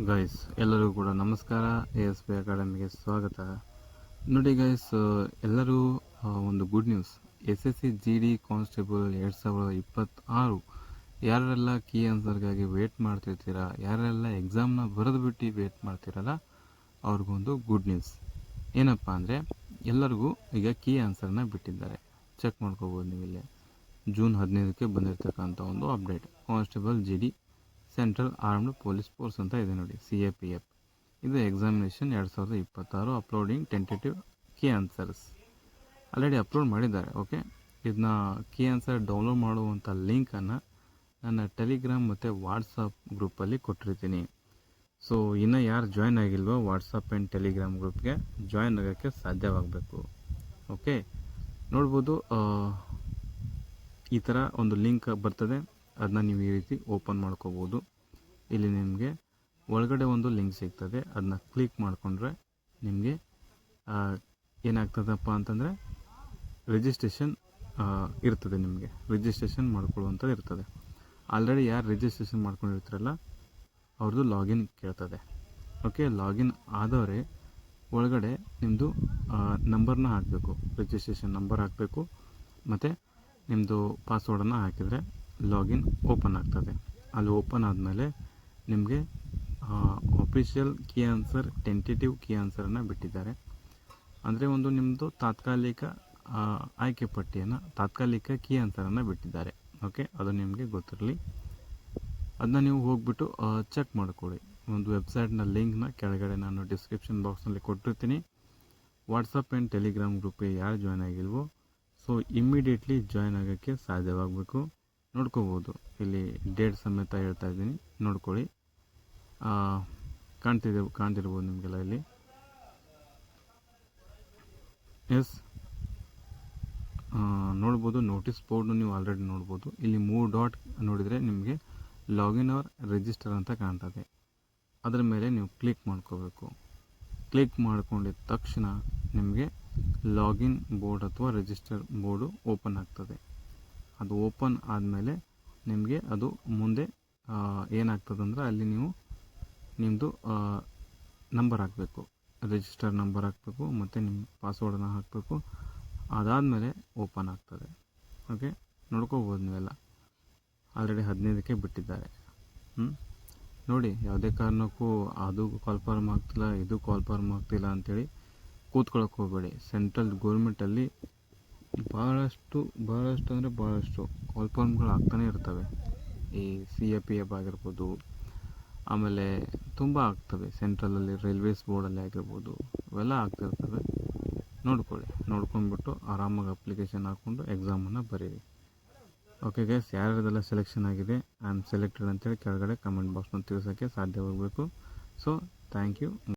Guys ಎಲ್ಲರಿಗೂ ಕೂಡ ನಮಸ್ಕಾರ. ASP ಅಕಾಡೆಮಿಗೆ ಸ್ವಾಗತ. ನೋಡಿ ಗೈಸ್, ಎಲ್ಲರೂ ಒಂದು good news. SSC GD constable 2026 ಯಾರೆಲ್ಲ ಕೀ ಆನ್ಸರ್ಗಾಗಿ ವೇಟ್ ಮಾಡ್ತಿರ್ತೀರಾ, ಯಾರೆಲ್ಲ ಎಕ್ಸಾಮ್ನ ಬರೆದುಬಿಟ್ಟು ವೇಟ್ ಮಾಡ್ತಿರಲ್ಲ, ಅವ್ರಿಗೊಂದು ಗುಡ್ ನ್ಯೂಸ್. ಏನಪ್ಪ ಅಂದರೆ, ಎಲ್ಲರಿಗೂ ಈಗ ಕೀ ಆನ್ಸರ್ನ ಬಿಟ್ಟಿದ್ದಾರೆ. ಚೆಕ್ ಮಾಡ್ಕೋಬೋದು ನೀವು ಇಲ್ಲಿ. ಜೂನ್ 15ಕ್ಕೆ ಬಂದಿರತಕ್ಕಂಥ ಒಂದು update. Constable GD central armed police force ಅಂತ ಇದೆ ನೋಡಿ, CAPF. ಇದು examination 2026 uploading tentative key answers already upload ಮಾಡಿದ್ದಾರೆ. ಓಕೆ, ಇದನ್ನ ಕೀ ಆನ್ಸರ್ ಡೌನ್ಲೋಡ್ ಮಾಡುವಂಥ ಲಿಂಕನ್ನು ನನ್ನ ಟೆಲಿಗ್ರಾಮ್ ಮತ್ತು ವಾಟ್ಸಪ್ ಗ್ರೂಪಲ್ಲಿ ಕೊಟ್ಟಿರ್ತೀನಿ. ಸೊ ಇನ್ನು ಯಾರು ಜಾಯ್ನ್ ಆಗಿಲ್ವೋ ವಾಟ್ಸಪ್ ಆ್ಯಂಡ್ ಟೆಲಿಗ್ರಾಮ್ ಗ್ರೂಪ್ಗೆ ಜಾಯ್ನ್ ಆಗೋಕ್ಕೆ ಸಾಧ್ಯವಾಗಬೇಕು. ಓಕೆ, ನೋಡ್ಬೋದು ಈ ಥರ ಒಂದು ಲಿಂಕ್ ಬರ್ತದೆ. ಅದನ್ನ ನೀವು ಈ ರೀತಿ ಓಪನ್ ಮಾಡ್ಕೋಬೋದು. ಇಲ್ಲಿ ನಿಮಗೆ ಒಳಗಡೆ ಒಂದು ಲಿಂಕ್ ಸಿಗ್ತದೆ, ಅದನ್ನ ಕ್ಲಿಕ್ ಮಾಡಿಕೊಂಡ್ರೆ ನಿಮಗೆ ಏನಾಗ್ತದಪ್ಪ ಅಂತಂದರೆ ರಿಜಿಸ್ಟ್ರೇಷನ್ ಇರ್ತದೆ. ನಿಮಗೆ ರಿಜಿಸ್ಟ್ರೇಷನ್ ಮಾಡ್ಕೊಳ್ಳುವಂಥದ್ದು ಇರ್ತದೆ. ಆಲ್ರೆಡಿ ಯಾರು ರಿಜಿಸ್ಟ್ರೇಷನ್ ಮಾಡ್ಕೊಂಡಿರ್ತಾರಲ್ಲ ಅವ್ರದ್ದು ಲಾಗಿನ್ ಕೇಳ್ತದೆ. ಓಕೆ, ಲಾಗಿನ್ ಆದವರೇ ಒಳಗಡೆ ನಿಮ್ಮದು ನಂಬರ್ನ ಹಾಕಬೇಕು, ರಿಜಿಸ್ಟ್ರೇಷನ್ ನಂಬರ್ ಹಾಕಬೇಕು, ಮತ್ತು ನಿಮ್ಮದು ಪಾಸ್ವರ್ಡನ್ನು ಹಾಕಿದರೆ ಲಾಗಿನ್ ಓಪನ್ ಆಗ್ತದೆ. ಅಲ್ಲಿ ಓಪನ್ ಆದಮೇಲೆ ನಿಮಗೆ official key answer, tentative key ಆನ್ಸರನ್ನು ಬಿಟ್ಟಿದ್ದಾರೆ. ಅಂದರೆ ಒಂದು ನಿಮ್ಮದು ತಾತ್ಕಾಲಿಕ ಆಯ್ಕೆ ಪಟ್ಟಿಯನ್ನು, ತಾತ್ಕಾಲಿಕ ಕೀ ಆನ್ಸರನ್ನು ಬಿಟ್ಟಿದ್ದಾರೆ. ಓಕೆ, ಅದು ನಿಮಗೆ ಗೊತ್ತಿರಲಿ. ಅದನ್ನ ನೀವು ಹೋಗ್ಬಿಟ್ಟು ಚೆಕ್ ಮಾಡ್ಕೊಳ್ಳಿ. ಒಂದು ವೆಬ್ಸೈಟ್ನ ಲಿಂಕ್ನ ಕೆಳಗಡೆ ನಾನು ಡಿಸ್ಕ್ರಿಪ್ಷನ್ ಬಾಕ್ಸ್ನಲ್ಲಿ ಕೊಟ್ಟಿರ್ತೀನಿ. ವಾಟ್ಸಪ್ ಆ್ಯಂಡ್ ಟೆಲಿಗ್ರಾಮ್ ಗ್ರೂಪಿಗೆ ಯಾರು ಜಾಯ್ನ್ ಆಗಿಲ್ವೋ ಸೊ ಇಮ್ಮಿಡಿಯೇಟ್ಲಿ ಜಾಯ್ನ್ ಆಗೋಕ್ಕೆ ಸಾಧ್ಯವಾಗಬೇಕು. ನೋಡ್ಕೋಬೋದು, ಇಲ್ಲಿ ಡೇಟ್ ಸಮೇತ ಹೇಳ್ತಾ ಇದ್ದೀನಿ, ನೋಡ್ಕೊಳ್ಳಿ. ಕಾಣ್ತಿರ್ಬೋದು ನಿಮಗೆಲ್ಲ ಇಲ್ಲಿ. ಎಸ್, ನೋಡ್ಬೋದು. ನೋಟಿಸ್ ಬೋರ್ಡ್ನು ನೀವು ಆಲ್ರೆಡಿ ನೋಡ್ಬೋದು. ಇಲ್ಲಿ 3 ಡಾಟ್ ನೋಡಿದರೆ ನಿಮಗೆ ಲಾಗಿನ್ ಆರ್ ರಿಜಿಸ್ಟರ್ ಅಂತ ಕಾಣ್ತದೆ. ಅದರ ಮೇಲೆ ನೀವು ಕ್ಲಿಕ್ ಮಾಡ್ಕೋಬೇಕು. ಕ್ಲಿಕ್ ಮಾಡ್ಕೊಂಡಿದ್ದ ತಕ್ಷಣ ನಿಮಗೆ ಲಾಗಿನ್ ಬೋರ್ಡ್ ಅಥವಾ ರಿಜಿಸ್ಟರ್ ಬೋರ್ಡು ಓಪನ್ ಆಗ್ತದೆ. ಅದು ಓಪನ್ ಆದಮೇಲೆ ನಿಮಗೆ ಅದು ಮುಂದೆ ಏನಾಗ್ತದಂದ್ರೆ ಅಲ್ಲಿ ನೀವು ನಿಮ್ಮದು ನಂಬರ್ ಹಾಕಬೇಕು, ರಿಜಿಸ್ಟರ್ ನಂಬರ್ ಹಾಕಬೇಕು, ಮತ್ತು ನಿಮ್ಮ ಪಾಸ್ವರ್ಡನ್ನು ಹಾಕಬೇಕು. ಅದಾದಮೇಲೆ ಓಪನ್ ಆಗ್ತದೆ. ಓಕೆ, ನೋಡ್ಕೋಬೋದು ನೀವೆಲ್ಲ. ಆಲ್ರೆಡಿ 15ಕ್ಕೆ ಬಿಟ್ಟಿದ್ದಾರೆ. ನೋಡಿ, ಯಾವುದೇ ಕಾರಣಕ್ಕೂ ಅದು ಕಾಲ್ಫಾರ್ಮ್ ಆಗ್ತಿಲ್ಲ, ಇದು ಕಾಲ್ಫಾರ್ಮ್ ಆಗ್ತಿಲ್ಲ ಅಂಥೇಳಿ ಕೂತ್ಕೊಳ್ಳೋಕೆ ಹೋಗಬೇಡಿ. ಸೆಂಟ್ರಲ್ ಗೌರ್ಮೆಂಟಲ್ಲಿ ಭಾಳಷ್ಟು ಅಂದರೆ ಭಾಳಷ್ಟು ಕಾಲ್ಫಾರ್ಮ್ಗಳು ಆಗ್ತಾನೆ ಇರ್ತವೆ. ಈ CAPF ಆಗಿರ್ಬೋದು, ಆಮೇಲೆ ತುಂಬ ಆಗ್ತವೆ. ಸೆಂಟ್ರಲಲ್ಲಿ ರೈಲ್ವೇಸ್ ಬೋರ್ಡಲ್ಲಿ ಆಗಿರ್ಬೋದು, ಇವೆಲ್ಲ ಆಗ್ತಿರ್ತವೆ. ನೋಡ್ಕೊಳ್ಳಿ, ನೋಡ್ಕೊಂಡ್ಬಿಟ್ಟು ಆರಾಮಾಗಿ ಅಪ್ಲಿಕೇಶನ್ ಹಾಕ್ಕೊಂಡು ಎಕ್ಸಾಮನ್ನು ಬರೀರಿ. ಓಕೆ ಗೈಸ್, ಯಾರ್ಯಾರದೆಲ್ಲ ಸೆಲೆಕ್ಷನ್ ಆಗಿದೆ, ಐ ಆಮ್ ಸೆಲೆಕ್ಟೆಡ್ ಅಂತೇಳಿ ಕೆಳಗಡೆ ಕಮೆಂಟ್ ಬಾಕ್ಸ್ನಲ್ಲಿ ತಿಳಿಸೋಕ್ಕೆ ಸಾಧ್ಯವಾಗಬೇಕು. So thank you.